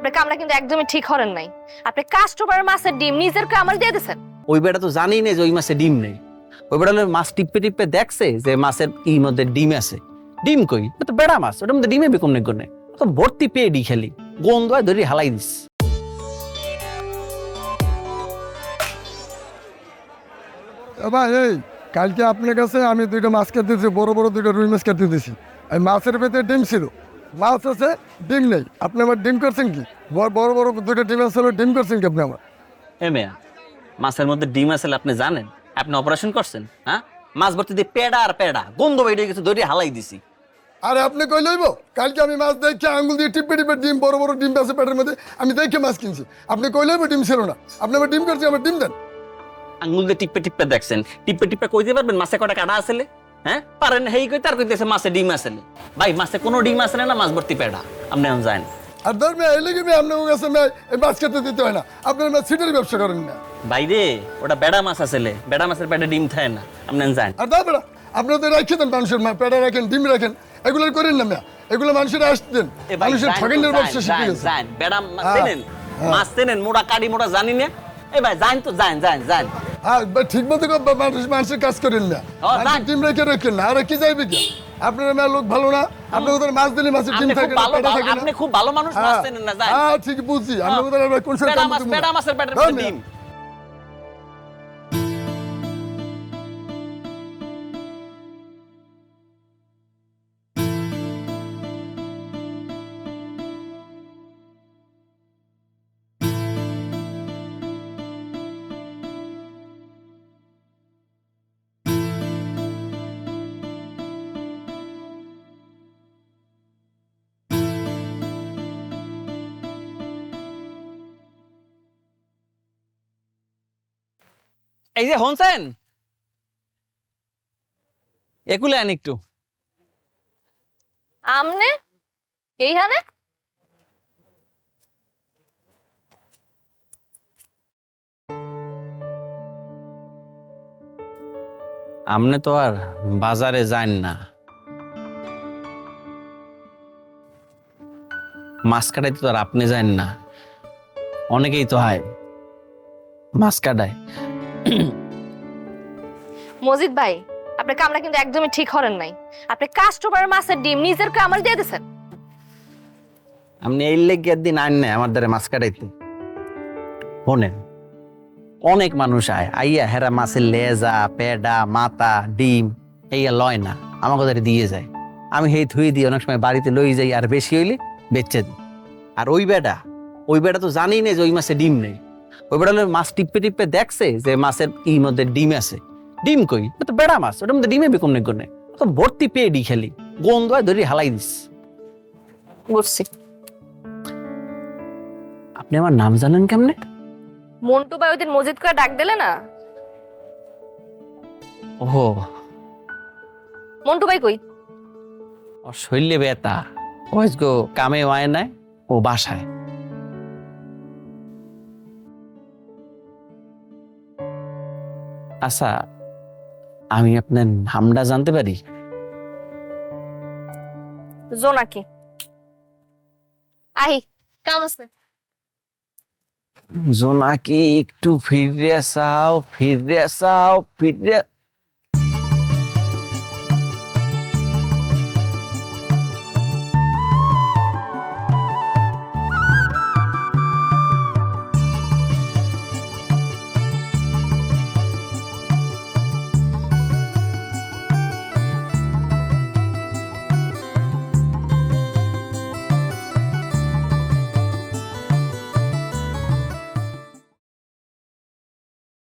আপনার কামরা কিন্তু একদমই ঠিক করেন নাই। আপনি কাস্টমারের মাছের ডিম নিজের কামড় দিয়ে দিয়েছেন। ওই বেটা তো জানেই না যে ওই মাছে ডিম নেই। ওই বেটা মাছ টিপে টিপে দেখছে যে মাছের মধ্যে ডিম আছে। ডিম কই? এটা তো বেড়া মাছ, ওটার মধ্যে ডিমে বেকম নেই কোনে। তো ভর্তি পেয়ে ডি খেলি গন্ধ ধরে হালাই দিস। ভাই এই কালকে আপনার কাছে আমি দুইটা মাছ কাটতে দিয়েছি, বড় বড় দুইটা রুই মাছ কাটতে দিয়েছি। এই মাছের ভেতরে ডিম ছিল, মাছ আছে ডিম নেই। আপনি আমার ডিম করছেন কি? বড় বড় দুইটা ডিম আছে, ডিম করছেন কি আপনি আমার? এ মেয়া, মাছের মধ্যে ডিম আছে আপনি জানেন? আপনি অপারেশন করছেন? হ্যাঁ, মাছ ভর্তি দিয়ে পেড়া আর পেড়া গন্ধ বেরিয়ে গেছে, ধরে হালাই দিছি। আরে আপনি কই লইব? কালকে আমি মাছ দেখে আঙুল দিয়ে টিপে টিপে ডিম, বড় বড় ডিম আছে পেটের মধ্যে, আমি দেখে মাছ কিনছি। আপনি কই লইব ডিম ছিল না? আপনি আমার ডিম করছেন, আমার ডিম দেন। আঙ্গুল দিয়ে টিপে টিপে দেখছেন, টিপে টিপে কইতে পারবেন মাছে কটা কাটা আসলে? হ্যাঁ পারেন, হেই কই তার কইতেছে মাছে ডিম আসলে। ভাই মাছে কোনো ডিম আসলে না, মাছ ভর্তি পেড়া। আপনি এখন যান। আর ধর মেয়ে এই লেগে আপনার কাছে মেয়ে এই মাছ খেতে দিতে হয় না, আপনার মেয়ে সিটের ব্যবসা করেন না। ভাই রে, ওটা বেড়া মাছ আসলে, বেড়া মাছের পেটে ডিম থাকে না। আপনি যান। আর দাও বেড়া, আপনারা তো রাখি দেন মানুষের পেড়া রাখেন, ডিম রাখেন, এগুলো করেন না মেয়া। এগুলো মানুষের আসতেন, মানুষের ঠগেনের ব্যবসা শিখে গেছে। যান, বেড়া চেনেন, মাছ চেনেন, মোড়া কাড়ি মোড়া জানি না। এই ভাই যান তো, যান যান যান। হ্যাঁ ঠিক মতো মানুষের কাজ করেন না, যান। ডিম রেখে রাখেন না। আর কি যাইবে কি? আপনার মেয়ে লোক ভালো না, আপনি ওদের মাছ দিলে মাছের ডিম আপনি খুব থাকে না, ভালো, পেটা থাকে না। আপনি খুব ভালো মানুষ, মাছ চেনেন না। যান। হ্যাঁ ঠিক বুঝছি, আপনি ওদের কোন সময় বেড়া মাছ, বেড়া মাছের পেটের মধ্যে ডিম। এই যে হনছেন, একুলে আন একটু। আমনে এইখানে আমনে তো আর বাজারে যান না, মাছ কাটাইতে তো আর আপনি যান না। অনেকেই তো হয় মাছ কাটায়। মজিদ ভাই, আপনার কামরা কিন্তু একদমই ঠিক করেন নাই। আপনি কাস্টমারের মাছের ডিম নিজের কামড় দিয়ে দিয়েছেন। আপনি এই লেগে দিন আন না আমার দ্বারা মাছ কাটাইতে। শোনেন, অনেক মানুষ আইয়া হেরা মাছের লেজা, পেডা, মাথা, ডিম এইয়া লয় না, আমাকে ধরে দিয়ে যায়। আমি সেই ধুয়ে দিয়ে অনেক সময় বাড়িতে লই যাই, আর বেশি হইলে বেচে দিই। আর ওই বেটা তো জানেই না যে ওই মাছে ডিম নেই। ওই বেটা মাছ টিপে টিপে দেখছে যে মাছের মধ্যে ডিম আছে। ডিম কই? এটা তো বেড়া মাছ, ওটার মধ্যে ডিমে বেকম নেই কোনে। তো ভর্তি পেয়ে ডি খেলি গন্ধ ধরে হালাই দিস। বুঝছি। আপনি আমার নাম জানেন কেমনে? মন্টু ভাই ওই দিন মজিদ করে ডাক দিলে না। ওহো, মন্টু ভাই কই? ওর শৈল্যে বেতা ওয়াইজ গো, কামে ওয়ায় নাই, ও বাসায়। আচ্ছা, আমি আপনার নামটা জানতে পারি? জোনাকি। আহি কাম আছে। জোনাকি, একটু ফিরে চাও, ফিরে চাও, ফিরে।